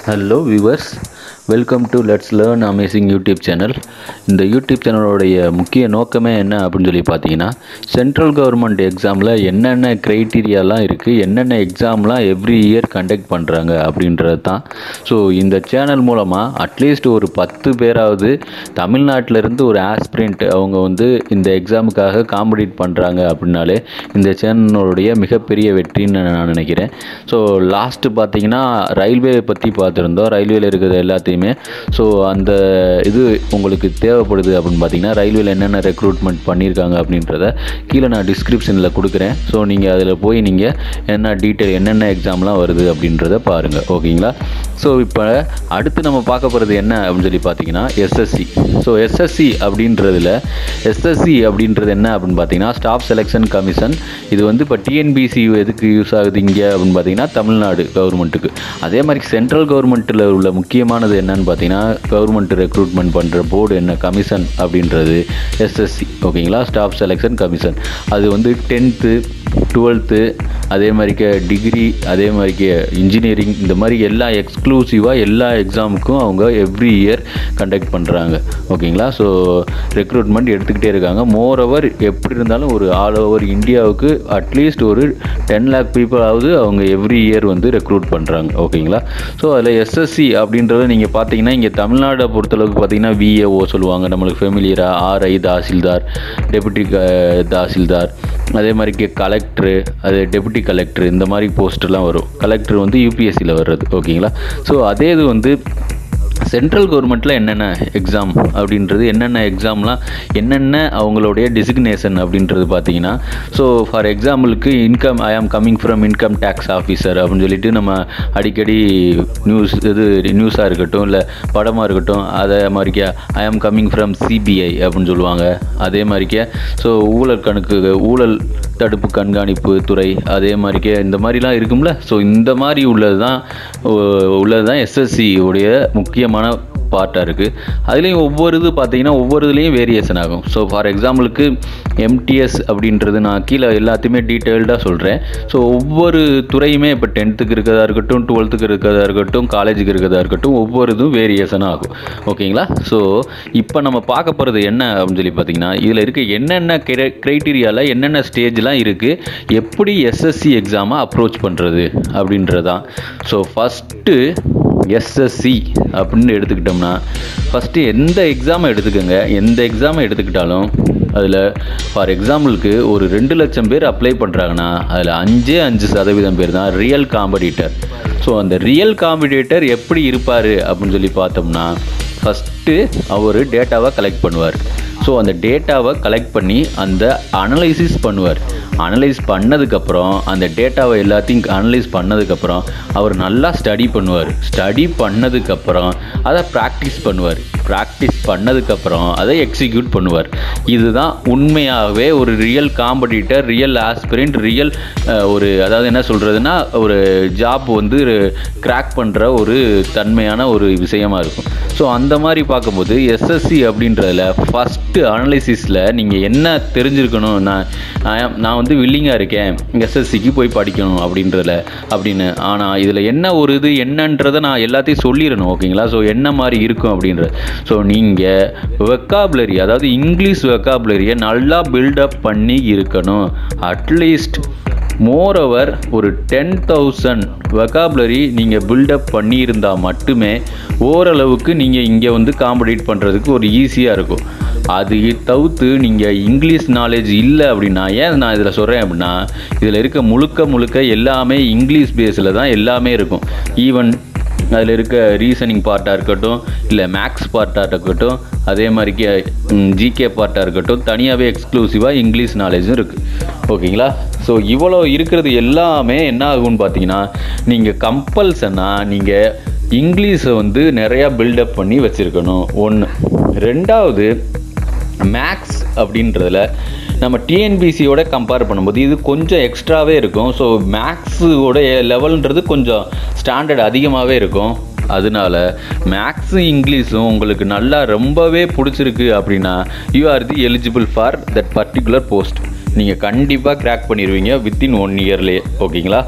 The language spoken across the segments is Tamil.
Hello viewers, welcome to Let's Learn Amazing YouTube channel. இந்த யூடியூப் சேனலோடைய முக்கிய நோக்கமே என்ன அப்படின்னு சொல்லி பார்த்தீங்கன்னா, சென்ட்ரல் கவர்மெண்ட் எக்ஸாமில் என்னென்ன க்ரைட்டீரியாலாம் இருக்குது, என்னென்ன எக்ஸாம்லாம் எவ்ரி இயர் கண்டக்ட் பண்ணுறாங்க அப்படின்றது தான். ஸோ இந்த சேனல் மூலமாக அட்லீஸ்ட் ஒரு 10 பேராவது தமிழ்நாட்டிலேருந்து ஒரு ஆஸ்பிரண்ட் அவங்க வந்து இந்த எக்ஸாமுக்காக காம்படிட் பண்ணுறாங்க அப்படின்னாலே இந்த சேனலோடைய மிகப்பெரிய வெற்றின்னு நான் நினைக்கிறேன். ஸோ லாஸ்ட்டு பார்த்தீங்கன்னா ரயில்வே பற்றி பார்த்துருந்தோம். ரயில்வேல இருக்கிறது எல்லாத்தையுமே ஸோ அந்த இது உங்களுக்கு தேவைப்படுது அப்படின்னு பார்த்தீங்கன்னா ரயில்வேல என்னென்ன ரெக்ரூட்மெண்ட் பண்ணியிருக்காங்க அப்படின்றத கீழே நான் டிஸ்கிரிப்ஷனில் கொடுக்குறேன். ஸோ நீங்கள் அதில் போய் நீங்கள் என்ன டீட்டெயில் என்னென்ன எக்ஸாம்லாம் வருது அப்படின்றத பாருங்கள். ஓகேங்களா? ஸோ இப்போ அடுத்து நம்ம பார்க்க போகிறது என்ன அப்படின்னு சொல்லி பார்த்தீங்கன்னா எஸ்எஸ்சி. ஸோ எஸ்எஸ்சி அப்படின்றது என்ன அப்படின்னு பார்த்தீங்கன்னா ஸ்டாஃப் செலெக்ஷன் கமிஷன். இது வந்து இப்போ டிஎன்பிசி எதுக்கு யூஸ் ஆகுது இங்கே அப்படின்னு பார்த்தீங்கன்னா தமிழ்நாடு கவர்மெண்ட்டுக்கு. அதே மாதிரி சென்ட்ரல் கவர்மெண்ட்டில் உள்ள முக்கியமானது என்னன்னு பார்த்தீங்கன்னா கவர்மெண்ட் ரெக்ரூட்மெண்ட் பண்ணுற போர்டு என்ன கமிஷன் அப்படின்றது எஸ்எஸ்சி. ஓகேங்களா? Staff selection commission. அது வந்து 10th 12th அதே மாதிரிக்க டிகிரி அதே மாதிரிக்க இன்ஜினியரிங் இந்த மாதிரி எல்லா எக்ஸ்க்ளூசிவாக எல்லா எக்ஸாமுக்கும் அவங்க எவ்ரி இயர் கண்டக்ட் பண்ணுறாங்க. ஓகேங்களா? ஸோ ரெக்ரூட்மெண்ட் எடுத்துக்கிட்டே இருக்காங்க. மோர் ஓவர் எப்படி இருந்தாலும் ஒரு ஆல் ஓவர் இந்தியாவுக்கு அட்லீஸ்ட் ஒரு 10 lakh பீப்புளாவது அவங்க எவ்ரி இயர் வந்து ரெக்ரூட் பண்ணுறாங்க. ஓகேங்களா? ஸோ அதில் எஸ்எஸ்சி அப்படின்றத நீங்கள் பார்த்தீங்கன்னா இங்கே தமிழ்நாடை பொறுத்தளவுக்கு பார்த்தீங்கன்னா விஏஓ சொல்லுவாங்க, நம்மளுக்கு ஃபெமிலியராக ஆர்ஐ தாசில்தார், டெபுட்டி தாசில்தார், அதே மாதிரி கலெக்டரு, அது டெபுட்டி கலெக்டர் இந்த மாதிரி போஸ்டெலாம் வரும். கலெக்டர் வந்து யூபிஎஸ்சியில் வர்றது. ஓகேங்களா? ஸோ அதே இது வந்து சென்ட்ரல் கவர்மெண்ட்டில் என்னென்ன எக்ஸாம் அப்படின்றது என்னென்ன எக்ஸாம்லாம் என்னென்ன அவங்களுடைய டிசிக்னேஷன் அப்படின்றது பார்த்தீங்கன்னா ஸோ ஃபார் எக்ஸாம்பிளுக்கு I am coming from income tax officer அப்படின்னு சொல்லிட்டு நம்ம அடிக்கடி நியூஸாக இருக்கட்டும் இல்லை படமாக இருக்கட்டும் அதே மாதிரிக்கே ஐ ஆம் கம்மிங் ஃப்ரம் சிபிஐ அப்படின்னு சொல்லுவாங்க. அதே மாதிரிக்கே ஸோ ஊழல் தடுப்பு கண்காணிப்பு துறை அதே மாதிரிக்கே இந்த மாதிரிலாம் இருக்கும்ல. ஸோ இந்த மாதிரி உள்ளது தான் எஸ்எஸ்சி உடைய முக்கியமான பார்ட்டாக இருக்குது. அதுலேயும் ஒவ்வொரு இது பார்த்தீங்கன்னா ஒவ்வொரு இதுலேயும் வேரியேஷன் ஆகும். ஸோ ஃபார் எக்ஸாம்பிளுக்கு எம்டிஎஸ் அப்படின்றது நான் கீழே எல்லாத்தையுமே டீட்டெயில்டாக சொல்கிறேன். ஸோ ஒவ்வொரு துறையுமே இப்போ 10th இருக்கிறதா இருக்கட்டும் 12th இருக்கிறதா இருக்கட்டும் காலேஜுக்கு இருக்கிறதா இருக்கட்டும் ஒவ்வொரு இதுவும் வேரியேஷன் ஆகும். ஓகேங்களா? ஸோ இப்போ நம்ம பார்க்க போகிறது என்ன அப்படின்னு சொல்லி பார்த்தீங்கன்னா இதில் இருக்க என்னென்ன க்ரைட்டீரியாவில் என்னென்ன ஸ்டேஜ்லாம் இருக்குது, எப்படி எஸ்எஸ்சி எக்ஸாமை அப்ரோச் பண்ணுறது அப்படின்றதான். ஸோ ஃபஸ்ட்டு எஸ்எஸ்சி அப்படின்னு எடுத்துக்கிட்டோம்னா ஃபஸ்ட்டு எந்த எக்ஸாமை எடுத்துக்கோங்க. எந்த எக்ஸாமை எடுத்துக்கிட்டாலும் அதில் ஃபார் எக்ஸாம்பிளுக்கு ஒரு 2 லட்சம் பேர் அப்ளை பண்ணுறாங்கன்னா அதில் 5% பேர் தான் ரியல் காம்படிட்டர். ஸோ அந்த ரியல் காம்படிட்டர் எப்படி இருப்பார் அப்படின்னு சொல்லி பார்த்தோம்னா ஃபஸ்ட்டு அவர் டேட்டாவை கலெக்ட் பண்ணுவார். ஸோ அந்த டேட்டாவை கலெக்ட் பண்ணி அந்த அனலைசிஸ் பண்ணுவார். அனலைஸ் பண்ணதுக்கப்புறம் அந்த டேட்டாவை எல்லாத்தையும் அனலைஸ் பண்ணதுக்கப்புறம் அவர் நல்லா ஸ்டடி பண்ணுவார். ஸ்டடி பண்ணதுக்கப்புறம் அதை ப்ராக்டிஸ் பண்ணுவார். ப்ராக்டிஸ் பண்ணதுக்கப்புறம் அதை எக்ஸிக்யூட் பண்ணுவார். இதுதான் உண்மையாகவே ஒரு real competitor, real aspirant, real அதாவது என்ன சொல்கிறதுனா ஒரு ஜாப் வந்து கிராக் பண்ணுற ஒரு தன்மையான ஒரு விஷயமா இருக்கும். ஸோ அந்த மாதிரி பார்க்கும்போது எஸ்எஸ்சி அப்படின்றதில் ஃபஸ்ட்டு அனலைசிஸில் நீங்கள் என்ன தெரிஞ்சிருக்கணும், நான் வந்து வில்லிங்காக இருக்கேன் எஸ்எஸ்சிக்கு போய் படிக்கணும் அப்படின்னு. ஆனால் இதில் என்ன ஒரு இது என்னன்றதை நான் எல்லாத்தையும் சொல்லிடணும். ஓகேங்களா? ஸோ என்ன மாதிரி இருக்கும் அப்படின்றது. ஸோ நீங்கள் வெக்காபுலரி அதாவது இங்கிலீஷ் வெக்காபுலரியை நல்லா பில்டப் பண்ணி இருக்கணும். அட்லீஸ்ட் மோரோவர் ஒரு 10,000 வெக்காபுலரி நீங்கள் பில்டப் பண்ணியிருந்தால் மட்டுமே ஓரளவுக்கு நீங்கள் இங்கே வந்து காம்படிட் பண்ணுறதுக்கு ஒரு ஈஸியாக இருக்கும். அது தவிர்த்து நீங்கள் இங்கிலீஷ் நாலேஜ் இல்லை அப்படின்னா ஏன் நான் இதில் சொல்கிறேன் அப்படின்னா இதில் இருக்க முழுக்க எல்லாமே இங்கிலீஷ் பேஸில் தான் எல்லாமே இருக்கும். ஈவன் அதில் இருக்க ரீசனிங் பார்ட்டாக இருக்கட்டும் இல்லை மேக்ஸ் பார்ட்டாக இருக்கட்டும் அதே மாதிரிக்கு ஜிகே பார்ட்டாக இருக்கட்டும் தனியாகவே எக்ஸ்க்ளூசிவாக இங்கிலீஷ் நாலேஜும் இருக்குது. ஓகேங்களா? ஸோ இவ்வளோ இருக்கிறது எல்லாமே என்ன ஆகும்னு பார்த்தீங்கன்னா நீங்கள் கம்பல்சனாக நீங்கள் இங்கிலீஷை வந்து நிறையா பில்டப் பண்ணி வச்சுருக்கணும். 1. 2வது மேக்ஸ் அப்படின்றதில் நம்ம டிஎன்பிசியோட கம்பேர் பண்ணும்போது இது கொஞ்சம் எக்ஸ்ட்ராவே இருக்கும். ஸோ மேக்ஸோடைய லெவல்ன்றது கொஞ்சம் ஸ்டாண்டர்ட் அதிகமாகவே இருக்கும். அதனால மேக்ஸும் இங்கிலீஷும் உங்களுக்கு நல்லா ரொம்பவே பிடிச்சிருக்கு அப்படின்னா you are the eligible for that particular post. நீங்கள் கண்டிப்பாக கிராக் பண்ணிடுவீங்க வித்தின் 1 இயர்லேயே. ஓகேங்களா?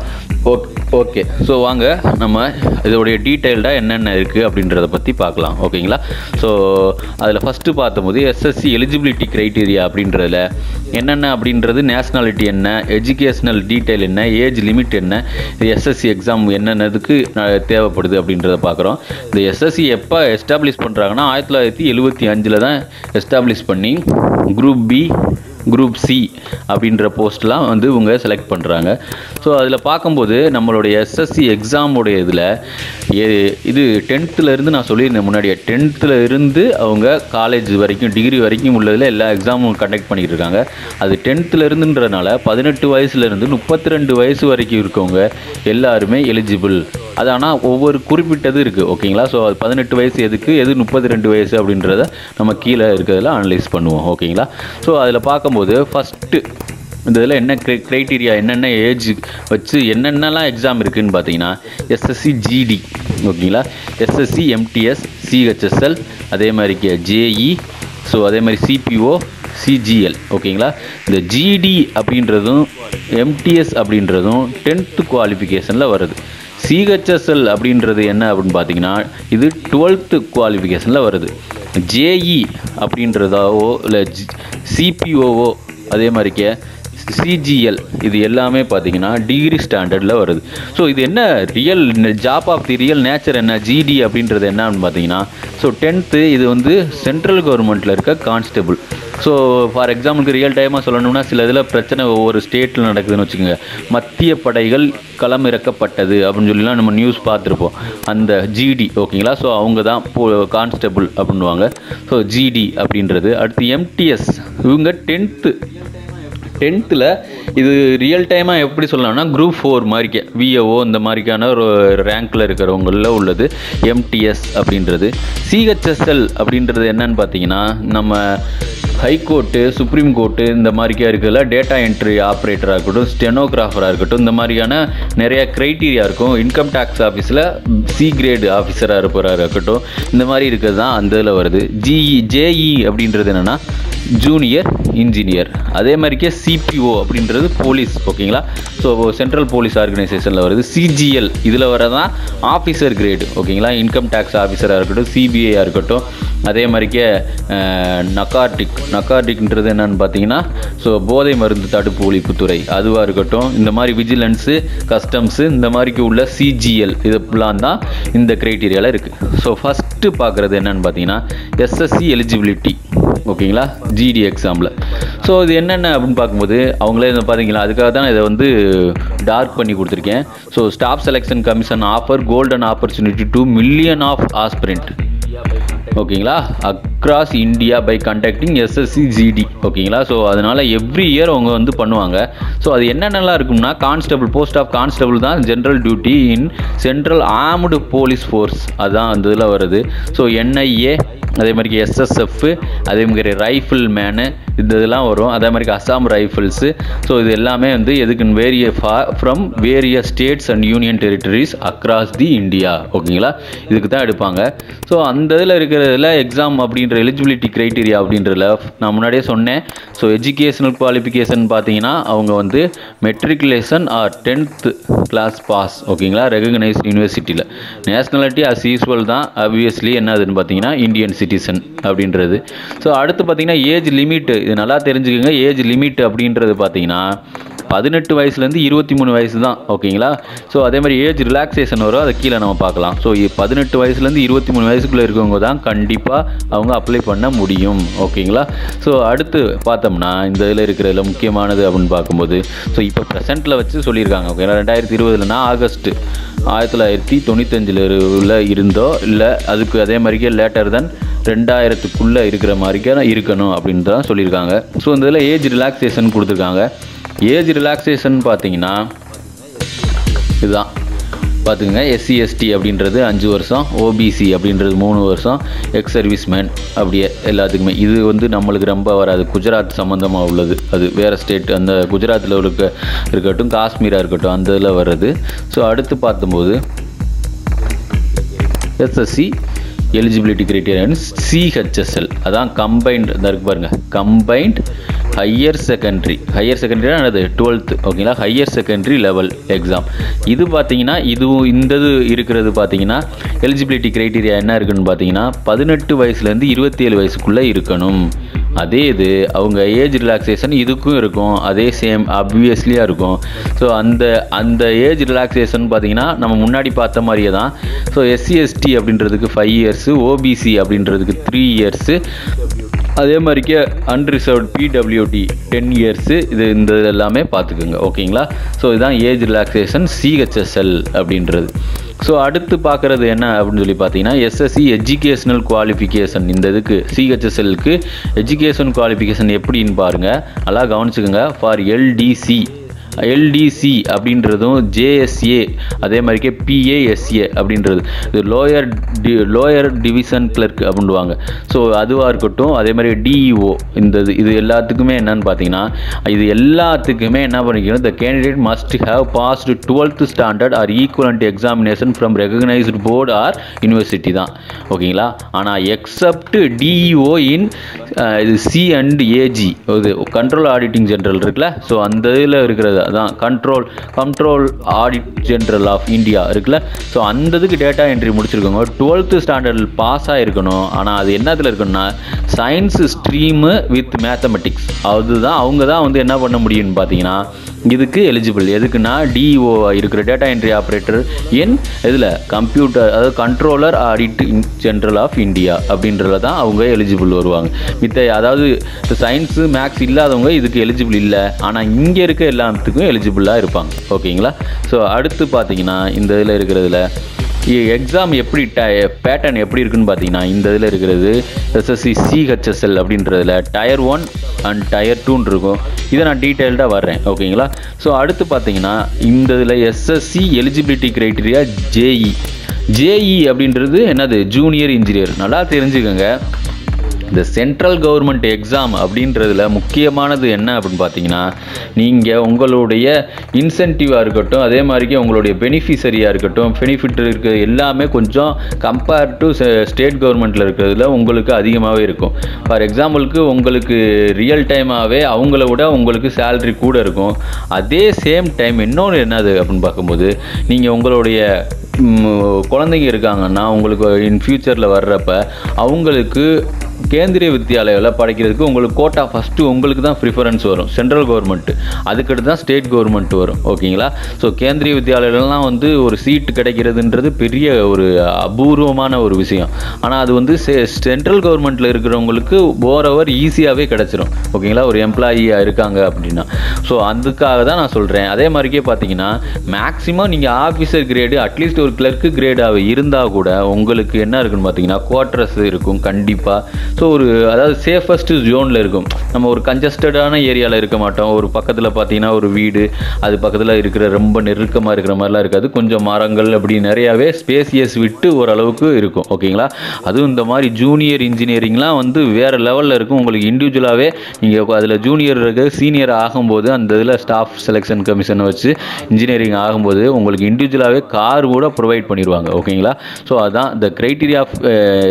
ஓகே. ஸோ வாங்க நம்ம இதோடைய டீட்டெயில்டாக என்னென்ன இருக்குது அப்படின்றத பற்றி பார்க்கலாம். ஓகேங்களா? ஸோ அதில் ஃபஸ்ட்டு பார்த்தபோது எஸ்எஸ்சி எலிஜிபிலிட்டி க்ரைட்டீரியா அப்படின்றதுல என்னென்ன அப்படின்றது, நேஷ்னாலிட்டி என்ன, எஜுகேஷ்னல் டீட்டெயில் என்ன, ஏஜ் லிமிட் என்ன, எஸ்எஸ்சி எக்ஸாம் என்னென்னதுக்கு தேவைப்படுது அப்படின்றத பார்க்குறோம். இந்த எஸ்எஸ்சி எப்போ எஸ்டாப்ளிஷ் பண்ணுறாங்கன்னா 1975 தான் எஸ்டாப்ளிஷ் பண்ணி குரூப் பி, குரூப் சி அப்படின்ற போஸ்ட்லாம் வந்து இவங்க செலக்ட் பண்ணுறாங்க. ஸோ அதில் பார்க்கும்போது நம்மளுடைய எஸ்எஸ்சி எக்ஸாமுடைய இதில் இது 10th நான் சொல்லியிருந்தேன் முன்னாடியே, 10th அவங்க காலேஜ் வரைக்கும் டிகிரி வரைக்கும் உள்ளதில் எல்லா எக்ஸாமும் கண்டக்ட் பண்ணிகிட்டு இருக்காங்க. அது 10th 18 வயசுலேருந்து 32 வயசு வரைக்கும் இருக்கவங்க எல்லாருமே எலிஜிபிள். அது ஆனால் ஒவ்வொரு குறிப்பிட்டது இருக்குது. ஓகேங்களா? ஸோ அது 18 வயசு எதுக்கு, எது 32 வயசு அப்படின்றத நம்ம கீழே இருக்கிறதுல அனலைஸ் பண்ணுவோம். ஓகேங்களா? ஸோ அதில் பார்க்கும்போது ஃபஸ்ட்டு இந்த இதில் என்ன க்ரைட்டீரியா, என்னென்ன ஏஜ் வச்சு என்னென்னலாம் எக்ஸாம் இருக்குதுன்னு பார்த்தீங்கன்னா எஸ்எஸ்சி ஜிடி, ஓகேங்களா, எஸ்எஸ்சி எம்டிஎஸ், சிஹெச்எஸ்எல், அதே மாதிரிக்கு ஜேஇ, ஸோ அதே மாதிரி சிபிஓ, சிஜிஎல். ஓகேங்களா? இந்த ஜிடி அப்படின்றதும் எம்டிஎஸ் அப்படின்றதும் 10th குவாலிஃபிகேஷனில் வருது. சிஹெச்எஸ்எல் அப்படின்றது என்ன அப்படின்னு பார்த்தீங்கன்னா இது 12th குவாலிஃபிகேஷனில் வருது. ஜேஇ அப்படின்றதாவோ இல்லை சிபிஓவோ அதே மாதிரிக்கே சிஜிஎல் இது எல்லாமே பார்த்தீங்கன்னா டிகிரி ஸ்டாண்டர்டில் வருது. ஸோ இது என்ன real job of the real nature என்ன, ஜிடி அப்படின்றது என்னன்னு பார்த்தீங்கன்னா, ஸோ 10th இது வந்து சென்ட்ரல் கவர்மெண்ட்டில் இருக்க கான்ஸ்டபிள். ஸோ ஃபார் எக்ஸாம்பிளுக்கு ரியல் டைமாக சொல்லணும்னா சில இதில் பிரச்சனை ஒவ்வொரு ஸ்டேட்டில் நடக்குதுன்னு வச்சுக்கோங்க. மத்திய படைகள் களமிறக்கப்பட்டது அப்படின்னு சொல்லிலாம் நம்ம நியூஸ் பார்த்துருப்போம். அந்த ஜிடி, ஓகேங்களா? ஸோ அவங்க தான் கான்ஸ்டபிள் அப்படின்வாங்க. ஸோ ஜிடி அப்படின்றது. அடுத்து எம்டிஎஸ், இவங்க 10th இது ரியல் டைமாக எப்படி சொல்லலாம்னா குரூப் 4 மாதிரிக்க விஏஓ இந்த மாதிரிக்கான ஒரு ரேங்க்கில் இருக்கிறவங்களில் உள்ளது எம்டிஎஸ் அப்படின்றது. சிஹெச்எஸ்எல் அப்படின்றது என்னன்னு பார்த்தீங்கன்னா நம்ம ஹைகோர்ட்டு, சுப்ரீம் கோர்ட்டு இந்த மாதிரிக்கா இருக்குதுல டேட்டா என்ட்ரி ஆப்ரேட்டராக இருக்கட்டும், ஸ்டெனோகிராஃபராக இருக்கட்டும், இந்த மாதிரியான நிறைய க்ரைட்டீரியா இருக்கும். இன்கம் டேக்ஸ் ஆஃபீஸில் சி கிரேடு ஆஃபீஸராக இருப்பவராக இருக்கட்டும், இந்த மாதிரி இருக்கிறது தான் அந்த இதில் வருது. ஜேஇ அப்படின்றது என்னென்னா ஜூனியர் இன்ஜினியர். அதே மாதிரிக்கே சிபிஓ அப்படின்றது போலீஸ். ஓகேங்களா? ஸோ சென்ட்ரல் போலீஸ் ஆர்கனைசேஷனில் வருது. சிஜிஎல் இதில் வரதான் ஆஃபீஸர் கிரேடு. ஓகேங்களா? இன்கம் டேக்ஸ் ஆஃபீஸராக இருக்கட்டும், சிபிஐயாக இருக்கட்டும், அதே மாதிரிக்கே நக்கார்டிக்ன்றது என்னென்னு பார்த்தீங்கன்னா ஸோ போதை மருந்து தடுப்பு ஒழிப்புத்துறை அதுவாக இருக்கட்டும், இந்த மாதிரி விஜிலன்ஸு, கஸ்டம்ஸு இந்த மாதிரிக்கு உள்ள சிஜிஎல் இதெல்லாம் தான் இந்த க்ரைட்டீரியாவில் இருக்குது. ஸோ ஃபஸ்ட்டு பார்க்குறது என்னென்னு பார்த்தீங்கன்னா எஸ்எஸ்சி எலிஜிபிலிட்டி. ஓகேங்களா? ஜிடி எக்ஸாமில். ஸோ இது என்னென்ன அப்படின்னு பார்க்கும்போது அவங்களே பார்த்தீங்களா, அதுக்காக தான் இதை வந்து டார்க் பண்ணி கொடுத்துருக்கேன். So staff selection commission offer golden opportunity to million of aspirant. ஓகேங்களா? Across India by conducting SSC GD. ஓகேங்களா? ஸோ அதனால் எவ்ரி இயர் அவங்க வந்து பண்ணுவாங்க. ஸோ அது என்னென்னலாம் இருக்கும்னா கான்ஸ்டபிள், போஸ்ட் ஆஃப் கான்ஸ்டபிள் தான் general duty in central armed police force, அதுதான் அந்த இதில் வருது. ஸோ என்ஐஏ, அதே மாதிரி எஸ்எஸ்எஃப், அதே மாதிரி ரைஃபிள் மேனு இந்த இதெல்லாம் வரும். அதே மாதிரி அசாம் ரைஃபிள்ஸு. ஸோ இது எல்லாமே வந்து எதுக்குன்னு from various states and union territories across the India. ஓகேங்களா? இதுக்கு தான் எடுப்பாங்க. ஸோ அந்த இதில் இருக்கிறதுல எக்ஸாம் அப்படின்ற எலிஜிபிலிட்டி க்ரைட்டீரியா அப்படின்றதுல நான் முன்னாடியே சொன்னேன். ஸோ எஜுகேஷனல் குவாலிஃபிகேஷன் பார்த்தீங்கன்னா அவங்க வந்து matriculation or 10th class pass. ஓகேங்களா? ரெகக்னைஸ்ட் யூனிவர்சிட்டியில். நேஷ்னாலிட்டி அஸ் யூஸ்வல் தான் ஆப்வியஸ்லி என்னதுன்னு பார்த்தீங்கன்னா இந்தியன் சிட்டிசன் அப்படின்றது. ஸோ அடுத்து பார்த்தீங்கன்னா ஏஜ் லிமிட்டு, இது நல்லா தெரிஞ்சுக்கோங்க. ஏஜ் லிமிட் அப்படின்றது பார்த்தீங்கன்னா 18 வயசுலேருந்து 23 வயசு தான். ஓகேங்களா? ஸோ அதே மாதிரி ஏஜ் ரிலாக்ஸேஷன் வரும், அதை கீழே நம்ம பார்க்கலாம். ஸோ 18 வயசுலேருந்து 23 வயசுக்குள்ளே இருக்கவங்க தான் கண்டிப்பாக அவங்க அப்ளை பண்ண முடியும். ஓகேங்களா? ஸோ அடுத்து பார்த்தோம்னா இந்த இதில் இருக்கிறதுல முக்கியமானது அப்படின்னு பார்க்கும்போது ஸோ இப்போ ப்ரெசென்ட்டில் வச்சு சொல்லியிருக்காங்க. ஓகேங்களா? 2020 ஆகஸ்ட் 1995 இருந்தோ இல்லை அதுக்கு அதே மாதிரிக்கே லேட்டர் தென் 2000க்குள்ளே இருக்கிற மாதிரிக்கே இருக்கணும் அப்படின்னு தான் சொல்லியிருக்காங்க. ஸோ இந்த இதில் ஏஜ் ரிலாக்ஸேஷன் கொடுத்துருக்காங்க. ஏஜ் ரிலாக்ஸேஷன் பார்த்தீங்கன்னா இதுதான் பார்த்துக்கங்க. எஸ்சி எஸ்டி அப்படின்றது 5 வருஷம், ஓபிசி அப்படின்றது 3 வருஷம், எக்ஸ் சர்வீஸ்மேன் அப்படியே எல்லாத்துக்குமே. இது வந்து நம்மளுக்கு ரொம்ப வராது, குஜராத் சம்மந்தமாக உள்ளது. அது வேறு ஸ்டேட், அந்த குஜராத்தில் இருக்கட்டும், காஷ்மீராக இருக்கட்டும், அந்த இதில் வர்றது. ஸோ அடுத்து பார்க்கும்போது எஸ்எஸ்சி எலிஜிபிலிட்டி கிரைட்டீரியா சிஹெச்எஸ்எல், அதான் கம்பைன்ட். இந்த இருக்கு பாருங்கள், கம்பைன்ட் ஹையர் செகண்டரினா என்னது 12th ஓகேங்களா, ஹையர் செகண்டரி லெவல் எக்ஸாம். இது பார்த்தீங்கன்னா இதுவும் இந்த இருக்கிறது பார்த்தீங்கன்னா எலிஜிபிலிட்டி க்ரைட்டீரியா என்ன இருக்குன்னு பார்த்தீங்கன்னா 18 வயசுலேருந்து 27 வயசுக்குள்ளே இருக்கணும். அதே இது அவங்க ஏஜ் ரிலாக்ஸேஷன் இதுக்கும் இருக்கும், அதே சேம் ஆப்வியஸ்லியாக இருக்கும். ஸோ அந்த ஏஜ் ரிலாக்ஸேஷன் பார்த்தீங்கன்னா நம்ம முன்னாடி பார்த்த மாதிரியே தான். ஸோ SC ST அப்படின்றதுக்கு 5 years, OBC அப்படின்றதுக்கு 3 years, அதே மாதிரிக்கே அன்ரிசர்வ்ட் PWD 10 years. இந்த எல்லாமே பார்த்துக்குங்க ஓகேங்களா. ஸோ இதுதான் ஏஜ் ரிலாக்ஸேஷன் CHSL அப்படின்றது. ஸோ அடுத்து பார்க்குறது என்ன அப்படின்னு சொல்லி பார்த்தீங்கன்னா SSC எஜுகேஷனல் குவாலிஃபிகேஷன். இந்த இதுக்கு CHSLக்கு எஜுகேஷன் குவாலிஃபிகேஷன் எப்படின்னு பாருங்கள், நல்லா கவனிச்சுக்கோங்க. ஃபார் LDC அப்படின்றதும் JSA அதே மாதிரிக்கே PASA அப்படின்றது இது லோயர் டிவிஷன் கிளர்க் அப்படின்வாங்க. ஸோ அதுவாக இருக்கட்டும், அதே மாதிரி DEO இது எல்லாத்துக்குமே என்னன்னு பார்த்தீங்கன்னா இது எல்லாத்துக்குமே என்ன பண்ணிக்கணும், the candidate must have passed 12th standard or equivalent examination from recognized board or university தான் ஓகேங்களா. ஆனால் எக்ஸப்ட் DEO இன் இது C and AG இது கண்ட்ரோல் ஆடிட்டிங் ஜெனரல் இருக்குல்ல, ஸோ அந்த இதில் இருக்கிறது அதான் control audit general of India இருக்குல்ல. ஸோ அந்த இதுக்கு டேட்டா என்ட்ரி முடிச்சிருக்கோங்க, 12th ஸ்டாண்டர்டில் பாஸ் ஆகிருக்கணும். ஆனால் அது என்னத்தில் இருக்குன்னா சயின்ஸ் ஸ்ட்ரீமு வித் மேத்தமெட்டிக்ஸ், அதுதான் அவங்க தான் வந்து என்ன பண்ண முடியும்னு பார்த்தீங்கன்னா இதுக்கு எலிஜிபிள். எதுக்குன்னா DEO இருக்கிற டேட்டா என்ட்ரி ஆப்ரேட்டர் என் இதில் கம்ப்யூட்டர், அதாவது controller audit general of India அப்படின்றத தான் அவங்க எலிஜிபிள் வருவாங்க. அதாவது சயின்ஸு மேக்ஸ் இல்லாதவங்க இதுக்கு எலிஜிபிள் இல்லை, ஆனால் இங்கே இருக்க எல்லாத்துக்கும் எலிஜிபிளாக இருப்பாங்க ஓகேங்களா. ஸோ அடுத்து பார்த்தீங்கன்னா இந்த இதில் இருக்கிறதுல எக்ஸாம் எப்படி பேட்டர்ன் எப்படி இருக்குன்னு பார்த்தீங்கன்னா இந்த இதில் இருக்கிறது SSC CHSL அப்படின்றதுல Tier 1 அண்ட் Tier 2 இருக்கும். இதை நான் டீட்டெயில்டாக வர்றேன் ஓகேங்களா. ஸோ அடுத்து பார்த்தீங்கன்னா இந்த இதில் SSC எலிஜிபிலிட்டி க்ரைட்டீரியா JE அப்படின்றது என்னது ஜூனியர் இன்ஜினியர். நல்லா தெரிஞ்சுக்கோங்க, இந்த சென்ட்ரல் கவர்மெண்ட் எக்ஸாம் அப்படின்றதுல முக்கியமானது என்ன அப்படின்னு பார்த்தீங்கன்னா நீங்கள் உங்களுடைய இன்சென்டிவாக இருக்கட்டும், அதே மாதிரிக்கே உங்களுடைய பெனிஃபிஷரியாக இருக்கட்டும், பெனிஃபிட் இருக்கிற எல்லாமே கொஞ்சம் கம்பேர் டு ஸ்டேட் கவர்மெண்ட்டில் இருக்கிறதுல உங்களுக்கு அதிகமாகவே இருக்கும். ஃபார் எக்ஸாம்பிளுக்கு உங்களுக்கு ரியல் டைமாகவே அவங்கள விட உங்களுக்கு சேலரி கூட இருக்கும். அதே சேம் டைம் இன்னொன்று என்னது அப்படின்னு பார்க்கும்போது நீங்கள் உங்களுடைய குழந்தைங்க இருக்காங்கன்னா உங்களுக்கு இன் ஃபியூச்சரில் வர்றப்ப அவங்களுக்கு கேந்திரிய வித்யாலயாவில் படிக்கிறதுக்கு உங்களுக்கு கோட்டா ஃபஸ்ட்டு உங்களுக்கு தான் ப்ரிஃபரன்ஸ் வரும் சென்ட்ரல் கவர்மெண்ட்டு, அதுக்கடுத்து தான் ஸ்டேட் கவர்மெண்ட் வரும் ஓகேங்களா. ஸோ கேந்திரிய வித்யாலயம்லாம் வந்து ஒரு சீட்டு கிடைக்கிறதுன்றது பெரிய ஒரு அபூர்வமான ஒரு விஷயம். ஆனால் அது வந்து சென்ட்ரல் கவர்மெண்ட்டில் இருக்கிறவங்களுக்கு ஓவர் ஈஸியாகவே கிடச்சிரும் ஓகேங்களா, ஒரு எம்ப்ளாயியாக இருக்காங்க அப்படின்னா. ஸோ அதுக்காக தான் நான் சொல்கிறேன். அதே மாதிரிக்கே பார்த்தீங்கன்னா மேக்ஸிமம் நீங்கள் ஆஃபீஸர் கிரேடு அட்லீஸ்ட் ஒரு கிளர்க்கு கிரேடாக இருந்தால் கூட உங்களுக்கு என்ன இருக்குன்னு பார்த்தீங்கன்னா குவார்ட்டர்ஸ் இருக்கும் கண்டிப்பாக. ஸோ ஒரு அதாவது சேஃபஸ்ட் ஜோனில் இருக்கும். நம்ம ஒரு கன்ஜஸ்டடான ஏரியாவில் இருக்க மாட்டோம். ஒரு பக்கத்தில் பார்த்தீங்கன்னா ஒரு வீடு, அது பக்கத்தில் இருக்கிற ரொம்ப நெருக்கமாக இருக்கிற மாதிரிலாம் இருக்காது. கொஞ்சம் மரங்கள் அப்படி நிறையாவே ஸ்பேசியஸ் விட்டு ஓரளவுக்கு இருக்கும் ஓகேங்களா. அதுவும் இந்த மாதிரி ஜூனியர் இன்ஜினியரிங்லாம் வந்து வேறு லெவலில் இருக்கும். உங்களுக்கு இண்டிவிஜுவலாகவே நீங்கள் அதில் ஜூனியர் இருக்க சீனியர் ஆகும்போது அந்த இதில் ஸ்டாஃப் செலெக்ஷன் கமிஷனை வச்சு இன்ஜினியரிங் ஆகும்போது உங்களுக்கு இண்டிவிஜுவலாகவே கார் கூட ப்ரொவைட் பண்ணிடுவாங்க ஓகேங்களா. ஸோ அதுதான் இந்த க்ரைட்டீரியா ஆஃப்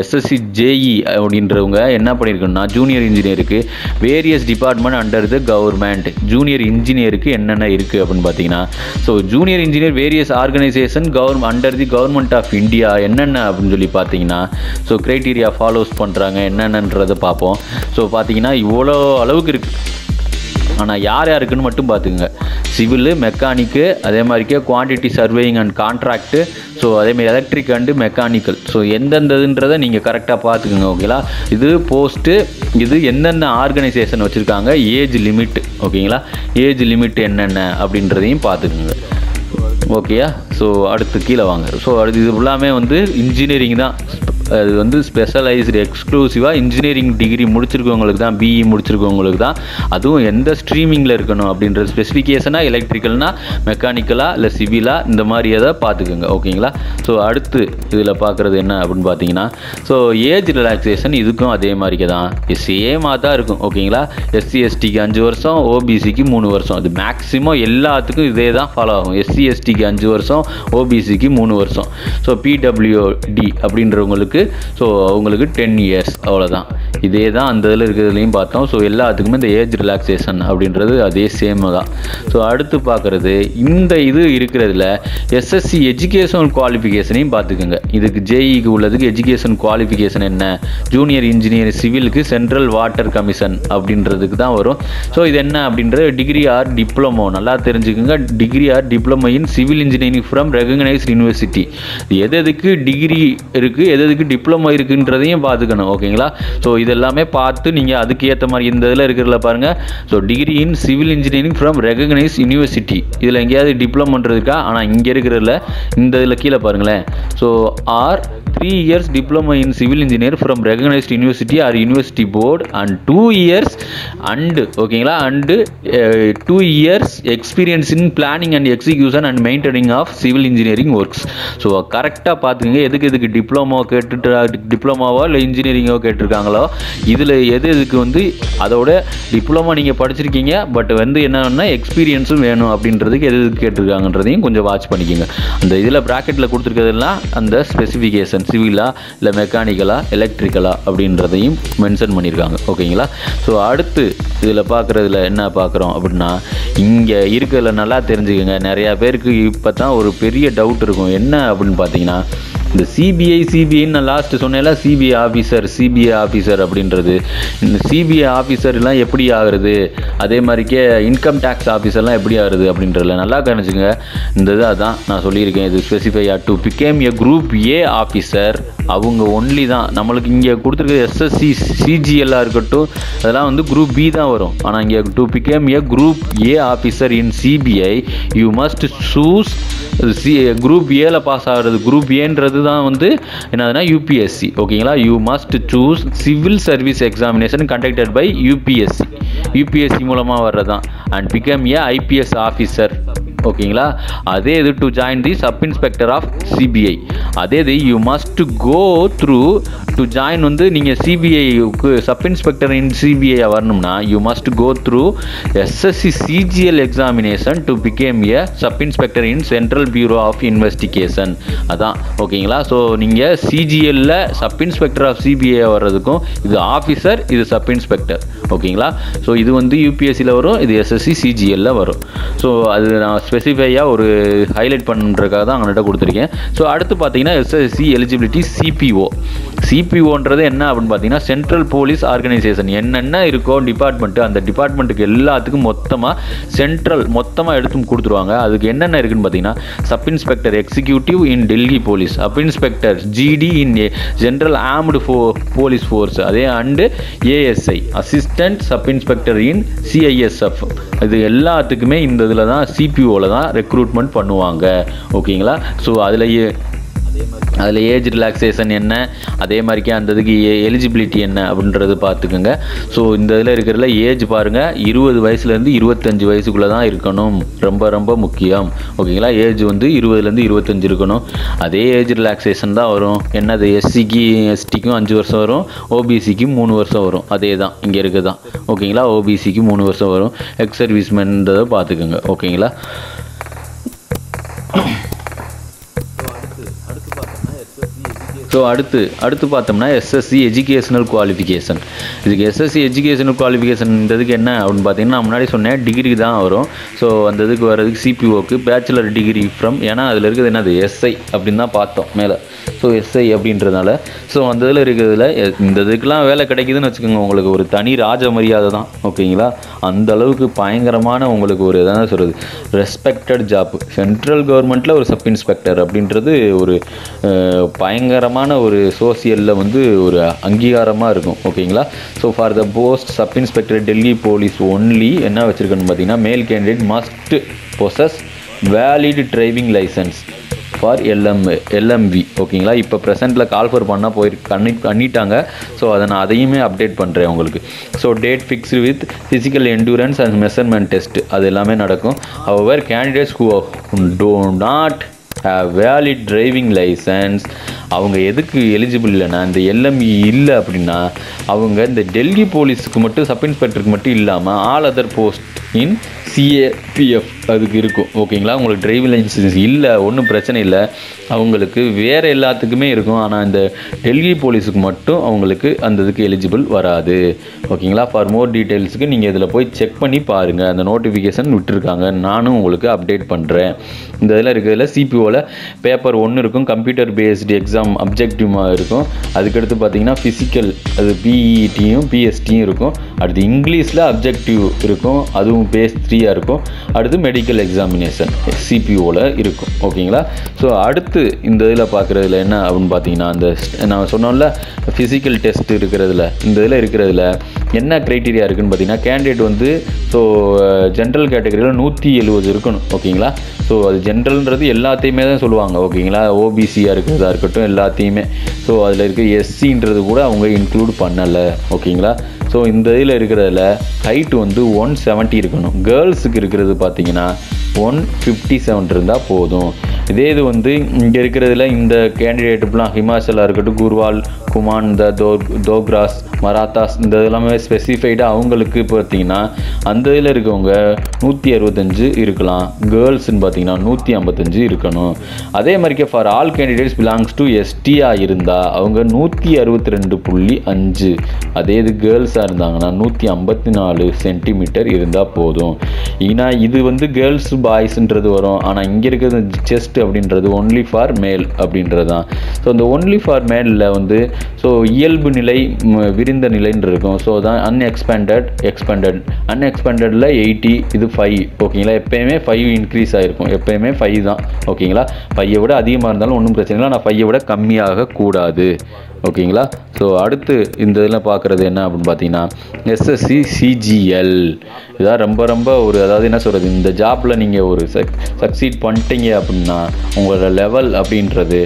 SSC JE அப்படின்றவங்க என்ன பண்ணியிருக்கணும்னா ஜூனியர் இன்ஜினியருக்கு various department under the government. Junior இன்ஜினியருக்கு என்னென்ன இருக்குது அப்படின்னு பார்த்தீங்கன்னா so junior engineer various organisation under the government of India என்னென்ன அப்படின்னு சொல்லி பார்த்தீங்கன்னா ஸோ க்ரைட்டீரியா ஃபாலோஸ் பண்ணுறாங்க என்னென்னன்றதை பார்ப்போம். ஸோ பார்த்தீங்கன்னா இவ்வளோ அளவுக்கு இருக்குது. ஆனால் யார் யாருக்குன்னு மட்டும் பார்த்துக்குங்க. சிவிலு, மெக்கானிக்கு, அதே மாதிரிக்கே quantity surveying and contract, so அதேமாதிரி எலக்ட்ரிக் அண்டு மெக்கானிக்கல். ஸோ எந்தெந்ததுன்றதை நீங்கள் கரெக்டாக பார்த்துக்குங்க ஓகேங்களா. இது போஸ்ட்டு, இது எந்தெந்த ஆர்கனைசேஷன் வச்சுருக்காங்க, ஏஜ் லிமிட் ஓகேங்களா, ஏஜ் லிமிட் என்னென்ன அப்படின்றதையும் பார்த்துக்குங்க ஓகேயா. ஸோ அடுத்து கீழே வாங்க. ஸோ அடுத்து இது எல்லாமே வந்து இன்ஜினியரிங் தான். அது வந்து ஸ்பெஷலைஸ்டு எக்ஸ்க்ளூசிவாக இன்ஜினியரிங் டிகிரி முடிச்சிருக்கவங்களுக்கு தான், BE முடிச்சிருக்கவங்களுக்கு தான். அதுவும் எந்த ஸ்ட்ரீமிங்கில் இருக்கணும் அப்படின்ற ஸ்பெசிஃபிகேஷனாக எலக்ட்ரிக்கல்னா மெக்கானிக்கலாக இல்லை சிவிலாக இந்த மாதிரி எதை பார்த்துக்குங்க ஓகேங்களா. ஸோ அடுத்து இதில் பார்க்குறது என்ன அப்படின்னு பார்த்தீங்கன்னா ஸோ ஏஜ் ரிலாக்ஸேஷன் இதுக்கும் அதே மாதிரிக்கு தான் சேமாக தான் இருக்கும் ஓகேங்களா. SC STக்கு 5 வருஷம், OBCக்கு 3 வருஷம். அது மேக்ஸிமம் எல்லாத்துக்கும் இதே தான் ஃபாலோ ஆகும். SC STக்கு 5 வருஷம், OBCக்கு 3 வருஷம். ஸோ PWD அப்படின்றவங்களுக்கு இருக்குது. ஸோ அவங்களுக்கு 10 இயர்ஸ் அவ்வளோதான். இதே தான் அந்த இதில் இருக்கிறதுலையும் பார்த்தோம். ஸோ எல்லாத்துக்குமே இந்த ஏஜ் ரிலாக்ஸேஷன் அப்படின்றது அதே சேம் தான். ஸோ அடுத்து பார்க்குறது இந்த இது இருக்கிறதுல எஸ்எஸ்சி எஜுகேஷனல் குவாலிஃபிகேஷனையும் பார்த்துக்கோங்க. இதுக்கு ஜேஇக்கு உள்ளதுக்கு எஜுகேஷன் குவாலிஃபிகேஷன் என்ன, ஜூனியர் இன்ஜினியர் சிவிலுக்கு சென்ட்ரல் வாட்டர் கமிஷன் அப்படின்றதுக்கு தான் வரும். ஸோ இது என்ன அப்படின்றது டிகிரி ஆர் டிப்ளமோ, நல்லா தெரிஞ்சுக்கோங்க. Degree R diploma in civil engineering from recognised university. எதுக்கு டிகிரி இருக்குது எதுக்கு டிப்ளமோ இருக்குன்றதையும் பார்த்துக்கணும். ஓகேங்களா? ஸோ இதெல்லாமே பார்த்து நீங்கள் அதுக்கு ஏற்ற மாதிரி இந்த இதில் இருக்கிறதுல பாருங்கள். So degree in civil engineering from recognised university, இதில் எங்கேயாவது டிப்ளமோன்றதுக்கா? ஆனால் இங்கே இருக்கிறதுல இந்த இதில் கீழே பாருங்களேன். So or 3 years diploma in civil engineer from recognized university or university board and 2 years and ஓகேங்களா and 2 years experience in planning and execution and maintaining of civil engineering works. So கரெக்டாக பார்த்துக்கங்க. எதுக்கு டிப்ளமோ கேட்டுட்டு டிப்ளமாவோ இல்லை இன்ஜினியரிங்கோ கேட்டிருக்காங்களோ இதில் எதுக்கு வந்து அதோட டிப்ளமோ நீங்கள் படிச்சிருக்கீங்க பட் வந்து என்னன்னா எக்ஸ்பீரியன்ஸும் வேணும் அப்படின்றதுக்கு எதுக்கு கேட்டிருக்காங்கன்றதையும் கொஞ்சம் வாட்ச் பண்ணிக்கோங்க. அந்த இதில் ப்ராக்கெட்டில் கொடுத்துருக்கிறதுலாம் அந்த ஸ்பெசிஃபிகேஷன் சிவிலா இல்லை மெக்கானிக்கலா எலக்ட்ரிக்கலா அப்படின்றதையும் மென்ஷன் பண்ணியிருக்காங்க. ஓகேங்களா? ஸோ அடுத்து இதில் பார்க்குறதுல என்ன பார்க்குறோம் அப்படின்னா இங்கே இருக்கிறதுல நல்லா தெரிஞ்சுக்கோங்க. நிறையா பேருக்கு இப்போ தான் ஒரு பெரிய டவுட் இருக்கும். என்ன அப்படின்னு பார்த்தீங்கன்னா இந்த சிபிஐன்னு நான் லாஸ்ட்டு சொன்னேன்ல, சிபிஐ ஆஃபீஸர் அப்படின்றது, இந்த சிபிஐ ஆஃபீஸர்லாம் எப்படி ஆகுறது, அதே மாதிரிக்கே இன்கம் டேக்ஸ் ஆஃபீஸர்லாம் எப்படி ஆகுறது அப்படின்றதுல நல்லா கவனிச்சுங்க. இந்த இது அதான் நான் சொல்லியிருக்கேன். இது specify to become a group A officer. அவங்க ஒன்லி தான் நம்மளுக்கு இங்கே கொடுத்துருக்க எஸ்எஸ்சி சிஜிஎல்லாக இருக்கட்டும் அதெல்லாம் வந்து குரூப் பி தான் வரும். ஆனால் இங்கே to become a group A officer in CBI you must choose group ஏல பாஸ் ஆகிறது. குரூப் ஏன்றது தான் வந்து என்னதுன்னா யூபிஎஸ்சி. ஓகேங்களா? You must choose civil service examination conducted by UPSC மூலமாக வர்றதான் and become a IPS officer. ஓகேங்களா? அதே இது to join the sub inspector of CBI. அதே இது you must go through to join வந்து நீங்கள் சிபிஐக்கு சப் இன்ஸ்பெக்டர் இன் சிபிஐ வரணும்னா you must go through SSC CGL examination to become a sub inspector in central bureau of investigation. அதான். ஓகேங்களா? ஸோ நீங்கள் சிஜிஎல்ல சப் இன்ஸ்பெக்டர் ஆஃப் சிபிஐ வர்றதுக்கும் இது ஆஃபீஸர், இது சப் இன்ஸ்பெக்டர். ஓகேங்களா? ஸோ இது வந்து யூபிஎஸ்சியில் வரும், இது எஸ்எஸ்சி சிஜிஎல்ல வரும். ஸோ அது நான் ஸ்பெசிஃபையாக ஒரு ஹைலைட் பண்ணுறதுக்காக தான் அவங்கள்ட்ட கொடுத்துருக்கேன். ஸோ அடுத்து பார்த்தீங்கன்னா எஸ்எஸ்சி எலிஜிபிலிட்டி சிபிஓன்றது என்ன அப்படின்னு பார்த்தீங்கன்னா சென்ட்ரல் போலீஸ் ஆர்கனைசேஷன். என்னென்ன இருக்கோ டிபார்ட்மெண்ட்டு அந்த டிபார்ட்மெண்ட்டுக்கு எல்லாத்துக்கும் மொத்தமாக எடுத்து கொடுத்துருவாங்க. அதுக்கு என்னென்ன இருக்குன்னு பார்த்தீங்கன்னா sub inspector executive in Delhi police, sub inspector GD in general armed police force, அதே and ASI assistant sub inspector in CISF. இது எல்லாத்துக்குமே இந்த இதில் தான் சிபிஓவில் தான் ரெக்ரூட்மெண்ட் பண்ணுவாங்க. ஓகேங்களா? ஸோ அதில் ஏஜ் ரிலாக்ஸேஷன் என்ன, அதே மாதிரிக்கே அந்த இதுக்கு எலிஜிபிலிட்டி என்ன அப்படின்றது பார்த்துக்குங்க. ஸோ இந்த இதில் இருக்கிறதுல ஏஜ் பாருங்கள் 20 வயசுலேருந்து 25 வயசுக்குள்ளே தான் இருக்கணும். ரொம்ப ரொம்ப முக்கியம். ஓகேங்களா? ஏஜ் வந்து 20லேருந்து 25 இருக்கணும். அதே ஏஜ் ரிலாக்ஸேஷன் தான் வரும். என்னது எஸ்சிக்கு எஸ்டிக்கும் 5 வருஷம் வரும், ஓபிசிக்கு 3 வருஷம் வரும். அதே தான் இங்கே இருக்குது தான். ஓகேங்களா? ஓபிசிக்கு 3 வருஷம் வரும். எக்ஸ் சர்வீஸ்மேன்றதை பார்த்துக்குங்க. ஓகேங்களா? ஸோ அடுத்து பார்த்தோம்னா எஸ்எஸ்சி எஜுகேஷனல் குவாலிஃபிகேஷன். இதுக்கு எஸ்எஸ்சி எஜுகேஷனல் குவாலிஃபிகேஷன்றதுக்கு என்ன அப்படின்னு பார்த்தீங்கன்னா நான் முன்னாடி சொன்னேன் டிகிரி தான் வரும். ஸோ அந்த இதுக்கு வர்றதுக்கு சிபிஓக்கு பேச்சுலர் டிகிரி ஃப்ரம், ஏன்னா அதில் இருக்கிறது என்னது எஸ்ஐ அப்படின்னு தான் பார்த்தோம் மேலே. ஸோ எஸ்ஐ அப்படின்றதுனால ஸோ அந்த இதில் இருக்கிறதுல இந்த இதுக்கெலாம் வேலை கிடைக்குதுன்னு வச்சுக்கோங்க, உங்களுக்கு ஒரு தனி ராஜ மரியாதை தான். ஓகேங்களா? அந்த அளவுக்கு பயங்கரமான உங்களுக்கு ஒரு எதனா சொல்கிறது ரெஸ்பெக்டட் ஜாப். சென்ட்ரல் கவர்மெண்ட்டில் ஒரு சப் இன்ஸ்பெக்டர் அப்படின்றது ஒரு பயங்கரமான ஒரு சோசியலில் வந்து ஒரு அங்கீகாரமாக இருக்கும். ஓகேங்களா? So for the post sub inspector Delhi police only என்ன வச்சுருக்கணும்னு பார்த்தீங்கன்னா male candidate must possess valid driving licence for LMV. ஓகேங்களா? இப்போ ப்ரெசென்ட்டில் கால்ஃபர் பண்ணால் பண்ணிட்டாங்க. ஸோ அதை நான் அதையுமே அப்டேட் பண்ணுறேன் உங்களுக்கு. So date fixed with physical endurance and measurement test அது எல்லாமே நடக்கும். However candidates who do not valid driving licence. அவங்க எதுக்கு எலிஜிபிள் இல்லைன்னா இந்த எல்எம்இ இல்லை அப்படின்னா அவங்க இந்த டெல்லி போலீஸுக்கு மட்டும் சப் இன்ஸ்பெக்டருக்கு மட்டும் இல்லாமல் ஆல் அதர் போஸ்ட் இன் சிஏபிஎஃப் அதுக்கு இருக்கும். ஓகேங்களா, உங்களுக்கு டிரைவிங் லைசன்ஸ் இல்லை ஒன்றும் பிரச்சனை இல்லை, அவங்களுக்கு வேறு எல்லாத்துக்குமே இருக்கும். ஆனால் இந்த டெல்லி போலீஸுக்கு மட்டும் அவங்களுக்கு அந்த இதுக்கு எலிஜிபிள் வராது. ஓகேங்களா, ஃபார் மோர் டீட்டெயில்ஸுக்கு நீங்கள் இதில் போய் செக் பண்ணி பாருங்கள். அந்த நோட்டிஃபிகேஷன் விட்டுருக்காங்க, நானும் உங்களுக்கு அப்டேட் பண்ணுறேன். இந்த இதில் இருக்கிறதுல சிபிஓவில் பேப்பர் 1 இருக்கும், கம்ப்யூட்டர் பேஸ்டு எக்ஸாம் அப்ஜெக்டிவாக இருக்கும். அதுக்கடுத்து பார்த்தீங்கன்னா ஃபிசிக்கல் அது பிஇடியும் பிஎஸ்டியும் இருக்கும். அடுத்து இங்கிலீஷில் அப்ஜெக்டிவ் இருக்கும், அதுவும் பேஸ் 3 இருக்கும். அடுத்து மெடிக்கல் எக்ஸாமினேஷன் சிபிஓவில் இருக்கும். ஓகேங்களா, ஸோ அடுத்து இந்த இதில் பார்க்குறதுல என்ன அப்படின்னு பார்த்தீங்கன்னா அந்த நான் சொன்னோம்ல ஃபிசிக்கல் டெஸ்ட் இருக்கிறதுல இந்த இதில் இருக்கிறதுல என்ன க்ரைட்டீரியா இருக்குதுன்னு பார்த்தீங்கன்னா கேண்டிடேட் வந்து ஸோ ஜென்ரல் கேட்டகரியில் 170 இருக்கணும். ஓகேங்களா, ஸோ அது ஜென்ரல்ன்றது எல்லாத்தையுமே தான் சொல்லுவாங்க. ஓகேங்களா, ஓபிசியாக இருக்கிறதா இருக்கட்டும் எல்லாத்தையுமே. ஸோ அதில் இருக்க எஸ்சின்றது கூட அவங்க இன்க்ளூட் பண்ணலை. ஓகேங்களா, ஸோ இந்த இதில் இருக்கிறதுல ஹைட்டு வந்து 170 இருக்கணும். கேர்ள்ஸுக்கு இருக்கிறது பார்த்தீங்கன்னா 157 இருந்தால் போதும். இதே இது வந்து இங்கே இருக்கிறதுல இந்த கேண்டிடேட்டுலாம் ஹிமாச்சலாக இருக்கட்டும், குர்வால், குமான், இந்த தோக்ராஸ், மராத்தாஸ் இந்த எல்லாமே ஸ்பெசிஃபைடாக அவங்களுக்கு பார்த்தீங்கன்னா அந்த இதில் இருக்கவங்க 165 இருக்கலாம். கேர்ள்ஸ்ன்னு பார்த்தீங்கன்னா 155 இருக்கணும். அதே மாதிரிக்கே for all candidates belongs to எஸ்டியாக இருந்தால் அவங்க 162.5. அதே இது கேர்ள்ஸாக இருந்தாங்கன்னா 154 சென்டிமீட்டர் இருந்தால் போதும். ஏன்னா இது வந்து கேர்ள்ஸ் பாய்ஸ்ன்றது வரும். ஆனால் இங்கே இருக்கிறது செஸ்ட் அப்படின்றது ஒன்லி ஃபார் மேல் அப்படின்றது தான். ஸோ இந்த ஒன்லி ஃபார் மேலில் வந்து ஸோ இயல்பு நிலை விரிந்த நிலைன்னு இருக்கும். ஸோ தான் அன்எக்ஸ்பேண்டடில் 80 இது 5. ஓகேங்களா, எப்போயுமே 5 இன்க்ரீஸ் ஆகிருக்கும், எப்போயுமே 5 தான். ஓகேங்களா, 5 விட அதிகமாக இருந்தாலும் ஒன்றும் பிரச்சனை இல்லை, ஆனால் 5 விட கம்மியாக கூடாது. ஓகேங்களா, ஸோ அடுத்து இந்த இதில் பார்க்குறது என்ன அப்படின்னு பார்த்தீங்கன்னா எஸ்எஸ்சி சிஜிஎல். இதான் ரொம்ப ரொம்ப ஒரு அதாவது என்ன சொல்கிறது, இந்த ஜாப்பில் நீங்கள் ஒரு சக்சீட் பண்ணிட்டீங்க அப்படின்னா உங்களோட லெவல் அப்படின்றது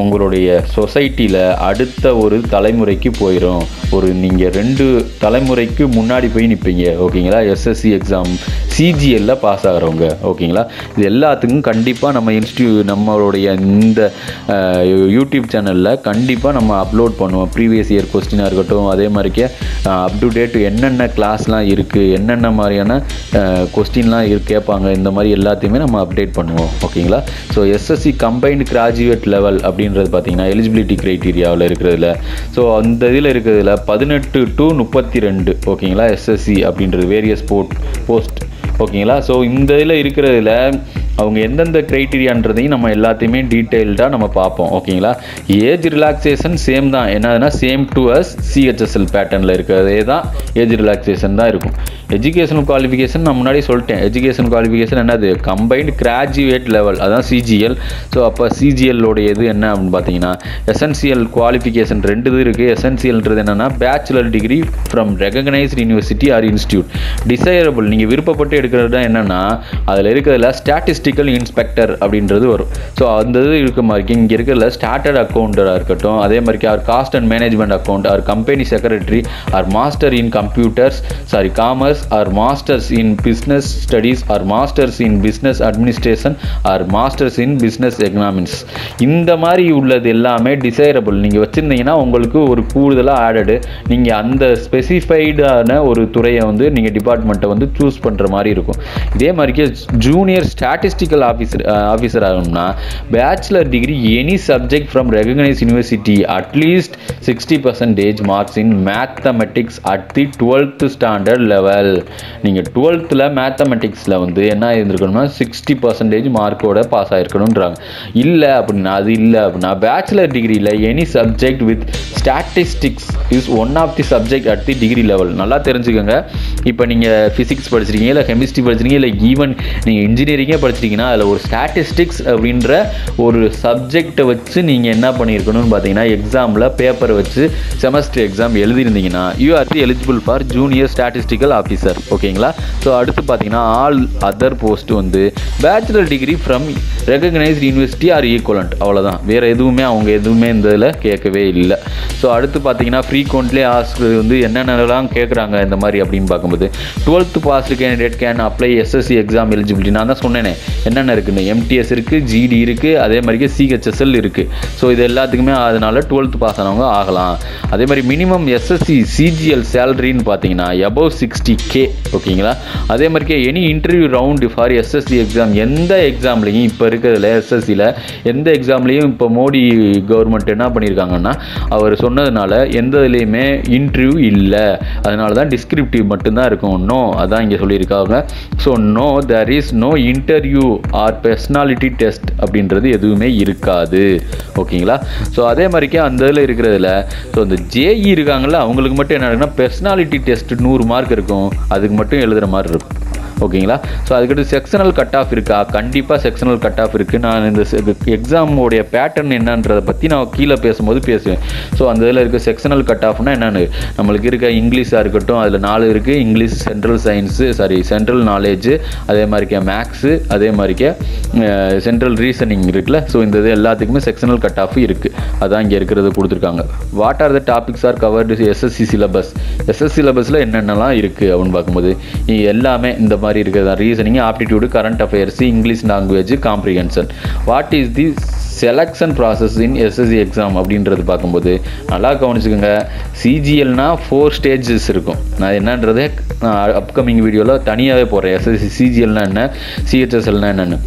உங்களுடைய சொசைட்டியில் அடுத்த ஒரு தலைமுறைக்கு போயிடும். ஒரு நீங்கள் 2 தலைமுறைக்கு முன்னாடி போய் நிற்பீங்க. ஓகேங்களா, எஸ்எஸ்சி எக்ஸாம் சிஜிஎல்ல பாஸ் ஆகிறவங்க. ஓகேங்களா, இது எல்லாத்துக்கும் கண்டிப்பாக நம்ம நம்மளுடைய இந்த யூடியூப் சேனலில் கண்டிப்பாக நம்ம அப்லோட் பண்ணுவோம். ப்ரீவியஸ் இயர் கொஸ்டினாக இருக்கட்டும், அதே மாதிரிக்கே அப் டு டேட் என்னென்ன கிளாஸ்லாம் இருக்குது, என்னென்ன மாதிரியான கொஸ்டின்லாம் கேட்பாங்க, இந்த மாதிரி எல்லாத்தையுமே நம்ம அப்டேட் பண்ணுவோம். ஓகேங்களா, so SSC combined graduate level அப்படின்றது பார்த்தீங்கன்னா எலிஜிபிலிட்டி க்ரைட்டீரியாவில் இருக்கிறதுல ஸோ அந்த இதில் இருக்கிறதுல 18 to 32. ஓகேங்களா, எஸ்எஸ்சி அப்படின்றது வேரியஸ் போஸ்ட். ஓகேங்களா, ஸோ இந்த இதில் இருக்கிறதுல அவங்க எந்தெந்த க்ரைட்டீரியான்றதையும் நம்ம எல்லாத்தையுமே டீட்டெயில்டாக நம்ம பார்ப்போம். ஓகேங்களா, ஏஜ் ரிலாக்ஸேஷன் சேம் தான். என்னதுன்னா சேம் டு அஸ் சிஹெச்எஸ்எல் பேட்டர்னில் இருக்கிறதே தான் ஏஜ் ரிலாக்ஸேஷன் தான் இருக்கும். எஜுகேஷனல் குவாலிஃபிகேஷன் நான் முன்னாடி சொல்லிட்டேன். எஜுகேஷன் குவாலிஃபிகேஷன் என்னது, கம்பைன்டு கிராஜுவேட் லெவல், அதான் சிஜிஎல். ஸோ அப்போ சிஜிஎல்லோடைய இது என்ன அப்படின்னு பார்த்தீங்கன்னா எசென்சியல் குவாலிஃபிகேஷன் 2 இது இருக்குது. எசென்சியல்ன்றது என்னென்னா bachelor degree from recognised university R institute. Desirable நீங்கள் விருப்பப்பட்டு எடுக்கிறது தான் என்னென்னா அதில் இருக்கிறதுல ஸ்டாட்டிஸ்டிக்கல் இன்ஸ்பெக்டர் அப்படின்றது வரும். ஸோ அந்த இது இருக்க மாதிரி இங்கே இருக்கிறதுல ஸ்டார்டர்ட் அக்கௌண்டராக இருக்கட்டும், அதே மாதிரி or cost and management account, or company secretary, or master in computers commerce, or masters in business studies, or masters in business administration, or masters in business economics. இந்த மாதிரி உள்ளது எல்லாமே டிசைரபிள். நீங்கள் வச்சுருந்தீங்கன்னா உங்களுக்கு ஒரு கூடுதலாக ஆடடு நீங்கள் அந்த ஸ்பெசிஃபைடான ஒரு துறையை வந்து நீங்கள் டிபார்ட்மெண்ட்டை வந்து சூஸ் பண்ணுற மாதிரி இருக்கும். இதே மாதிரிக்கே ஜூனியர் ஸ்டாட்டிஸ்டிக்கல் ஆஃபீஸர் ஆகணும்னா bachelor degree any subject from recognised university at least 60% marks in mathematics at the 12th standard level. நீங்கள் 12th மேத்தமெட்டிக்ஸில் வந்து என்ன இருந்திருக்கணும்னா 60% மார்க்கோட பாஸ் ஆகிருக்கணுன்றாங்க. இல்லை அப்படின்னா அது இல்லை அப்படின்னா பேச்சுலர் டிகிரியில் any subject with statistics is one of the subject at the degree level. நல்லா தெரிஞ்சுக்கோங்க. இப்போ நீங்கள் ஃபிசிக்ஸ் படிச்சிருக்கீங்க, இல்லை கெமிஸ்ட்ரி படிச்சிருக்கீங்க, இல்லை ஈவன் நீங்கள் இன்ஜினியரிங்கே படிச்சிட்டிங்கன்னா அதில் ஒரு ஸ்டாட்டிஸ்டிக்ஸ் அப்படின்ற ஒரு சப்ஜெக்டை வச்சு நீங்கள் என்ன பண்ணியிருக்கணும்னு பார்த்தீங்கன்னா எக்ஸாமில் பேப்பரை வச்சு செமஸ்டர் எக்ஸாம் எழுதியிருந்தீங்கன்னா you are the eligible for junior statistical officer. ஓகேங்களா, ஸோ அடுத்து பார்த்தீங்கன்னா ஆல் அதர் போஸ்ட் வந்து bachelor degree from recognised university or equivalent. அவ்வளோதான், வேறு எதுவுமே அவங்க எதுவுமே இந்த இதில் கேட்கவே இல்லை. ஸோ அடுத்து பார்த்தீங்கன்னா ஃப்ரீக்வெண்ட்லி ஆஸ்க் வந்து என்னென்னலாம் கேட்குறாங்க இந்த மாதிரி அப்படின்னு பார்க்கும்போது 12th passed candidate can apply SSC exam eligibility. நான் தான் சொன்னேனே என்னென்ன இருக்குன்னு MTS இருக்குது, GD இருக்குது, அதே மாதிரிக்கே CHSL இருக்குது. ஸோ இது எல்லாத்துக்குமே அதனால் 12th பாஸ் ஆனவங்க ஆகலாம். அதே மாதிரி மினிமம் SSC CGL சேலரின்னு பார்த்தீங்கன்னா above 60K. ஓகேங்களா? அதே மாதிரிக்கே any interview round for SSC exam, எந்த எக்ஸாம்லையும் இப்போ இருக்கிறதுல SSCயில் எந்த எக்ஸாம்லேயும் இப்போ மோடி கவர்மெண்ட் என்ன பண்ணியிருக்காங்கன்னா, அவர் சொன்னதுனால எந்த இதுலேயுமே இன்டர்வியூ இல்லை, அதனால தான் டிஸ்கிரிப்டிவ் மட்டும்தான் இருக்கும். நோ, அதான் இங்கே சொல்லியிருக்காங்க. So no, there is no interview or personality test அப்படின்றது எதுவுமே இருக்காது. ஓகேங்களா? ஸோ அதே மாதிரிக்கே அந்த இதில் இருக்கிறதுல ஸோ இந்த JE இருக்காங்கல்ல, அவங்களுக்கு மட்டும் என்ன இருக்குன்னா பெர்சனாலிட்டி டெஸ்ட் 100 மார்க் இருக்கும், அதுக்கு மட்டும் எழுதுகிற மாதிரி இருக்கும். ஓகேங்களா? ஸோ அதுக்கடுத்து செக்ஷனல் கட் ஆஃப் இருக்கா? கண்டிப்பாக செக்ஷனல் கட் ஆஃப் இருக்குது. நான் இந்த எக்ஸாமோடைய பேட்டர்ன் என்னன்றதை பற்றி நான் கீழே பேசும்போது பேசுவேன். ஸோ அந்த இதில் இருக்க செக்ஷனல் கட் ஆஃப்னா என்னென்னு, நம்மளுக்கு இருக்க இங்கிலீஷாக இருக்கட்டும், அதில் 4 இருக்குது. இங்கிலீஷ், சென்ட்ரல் நாலேஜு, அதே மாதிரிக்கே மேக்ஸு, அதே மாதிரிக்கே சென்ட்ரல் ரீசனிங் இருக்குல்ல. ஸோ இந்த இது எல்லாத்துக்குமே செக்ஷனல் கட் ஆஃப் இருக்குது. அதான் இங்கே இருக்கிறது கொடுத்துருக்காங்க. What are the topics are covered SSC syllabus? SSC சிலபஸில் என்னென்னலாம் இருக்குது அப்படின்னு பார்க்கும்போது எல்லாமே இந்த மாதிரி இருக்கிறதா. Reasoning, aptitude, current affairs, English language, comprehension. What is the selection process in SSC exam அப்படின்றது பார்க்கும்போது நல்லா கவனிச்சுக்கோங்க. CGLனா 4 ஸ்டேஜஸ் இருக்கும். நான் என்னன்றதே அப்கமிங் வீடியோவில் தனியாகவே போடுறேன். SSC CGLனா என்ன, CHSLனா என்னென்னு.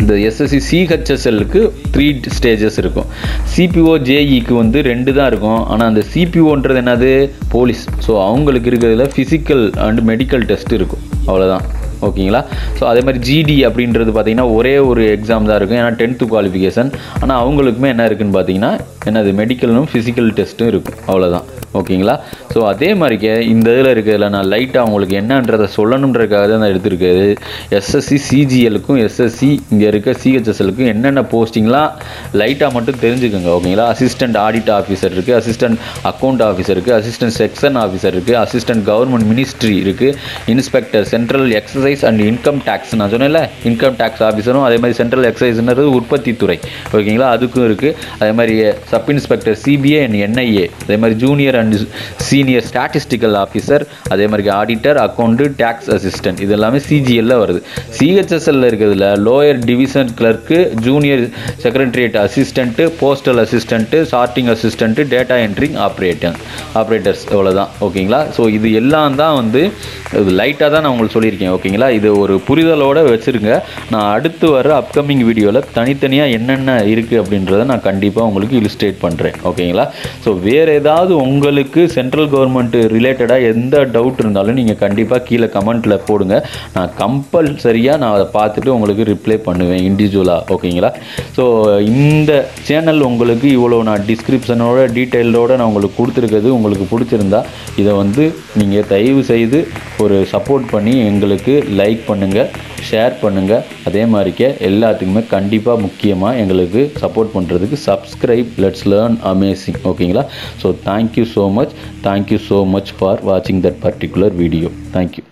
இந்த SSC CHSLக்கு 3 ஸ்டேஜஸ் இருக்கும். CPO JEக்கு வந்து 2 தான் இருக்கும். ஆனால் அந்த CPOன்றது என்னது, போலீஸ். ஸோ அவங்களுக்கு இருக்கிறதுல ஃபிசிக்கல் அண்ட் மெடிக்கல் டெஸ்ட் இருக்கும், அவ்வளோதான். ஓகேங்களா? ஸோ அதே மாதிரி GD அப்படின்றது பார்த்தீங்கன்னா ஒரே ஒரு எக்ஸாம் தான் இருக்கும், ஏன்னா 10th குவாலிஃபிகேஷன். ஆனால் அவங்களுக்குமே என்ன இருக்குதுன்னு பார்த்தீங்கன்னா என்னது, மெடிக்கலும் ஃபிசிக்கல் டெஸ்ட்டும் இருக்கும், அவ்வளோதான். ஓகேங்களா? ஸோ அதே மாதிரிக்கே இந்த இதில் இருக்கிறதுல நான் லைட்டாக உங்களுக்கு என்னன்றதை சொல்லணுன்றதுக்காக தான் நான் எடுத்துருக்காது. SSC CGLக்கும் SSC இங்கே இருக்க CHSLக்கும் என்னென்ன போஸ்டிங்லாம் லைட்டாக மட்டும் தெரிஞ்சுக்கோங்க. ஓகேங்களா? அசிஸ்டன்ட் ஆடிட் ஆஃபீஸர் இருக்குது, அசிஸ்டன்ட் அக்கௌண்ட் ஆஃபீஸர் இருக்குது, அசிஸ்டன்ட் செக்ஷன் ஆஃபீஸர் இருக்குது, அசிஸ்டன்ட் கவர்மெண்ட் மினிஸ்ட்ரி இருக்குது, inspector central excise and income tax. நான் சொன்னேன்ல, இன்கம் டேக்ஸ் ஆஃபீஸரும், அதே மாதிரி சென்ட்ரல் எக்ஸசைஸ்ன்றது உற்பத்தி துறை. ஓகேங்களா? அதுக்கும் இருக்குது. அதே மாதிரி sub inspector CBA and NIA, அதே மாதிரி junior and senior statistical officer, அதே மாதிரி ஆடிட்டர், அக்கௌண்ட், டேக்ஸ் அசிஸ்டன்ட். இது எல்லாமே CGL வருது. CHSL இருக்கிறதுல lower division clerk, junior secretariat assistant, postal assistant, sorting assistant, data entering operators, இவ்வளோதான். ஓகேங்களா? ஸோ இது எல்லாம் தான் வந்து இது லைட்டாக தான் நான் உங்களுக்கு சொல்லியிருக்கேன். ஓகேங்களா? இது ஒரு புரிதலோடு வச்சுருங்க. நான் அடுத்து வர அப்கமிங் வீடியோவில் தனித்தனியாக என்னென்ன இருக்குது அப்படின்றத நான் கண்டிப்பாக உங்களுக்கு இலுஸ்ட்ரேட் பண்ணுறேன். ஓகேங்களா? ஸோ வேறு ஏதாவது உங்களுக்கு சென்ட்ரல் கவர்மெண்ட் ரிலேட்டடாக எந்த டவுட் இருந்தாலும் நீங்கள் கண்டிப்பாக கீழே கமெண்ட்டில் போடுங்க. நான் கம்பல்சரியாக நான் அதை பார்த்துட்டு உங்களுக்கு ரிப்ளை பண்ணுவேன் இண்டிவிஜுவலாக. ஓகேங்களா? ஸோ இந்த சேனல் உங்களுக்கு இவ்வளோ நான் டிஸ்கிரிப்ஷனோட டீட்டெயிலோடு நான் உங்களுக்கு கொடுத்துருக்கிறது உங்களுக்கு பிடிச்சிருந்தா இதை வந்து நீங்கள் தயவு செய்து ஒரு சப்போர்ட் பண்ணி எங்களுக்கு லைக் பண்ணுங்கள், ஷேர் பண்ணுங்கள். அதே மாதிரிக்கே எல்லாத்துக்குமே கண்டிப்பாக முக்கியமாக எங்களுக்கு சப்போர்ட் பண்ணுறதுக்கு சப்ஸ்கிரைப். Let's learn amazing. ஓகேங்களா? So thank you so much for watching that particular video. Thank you.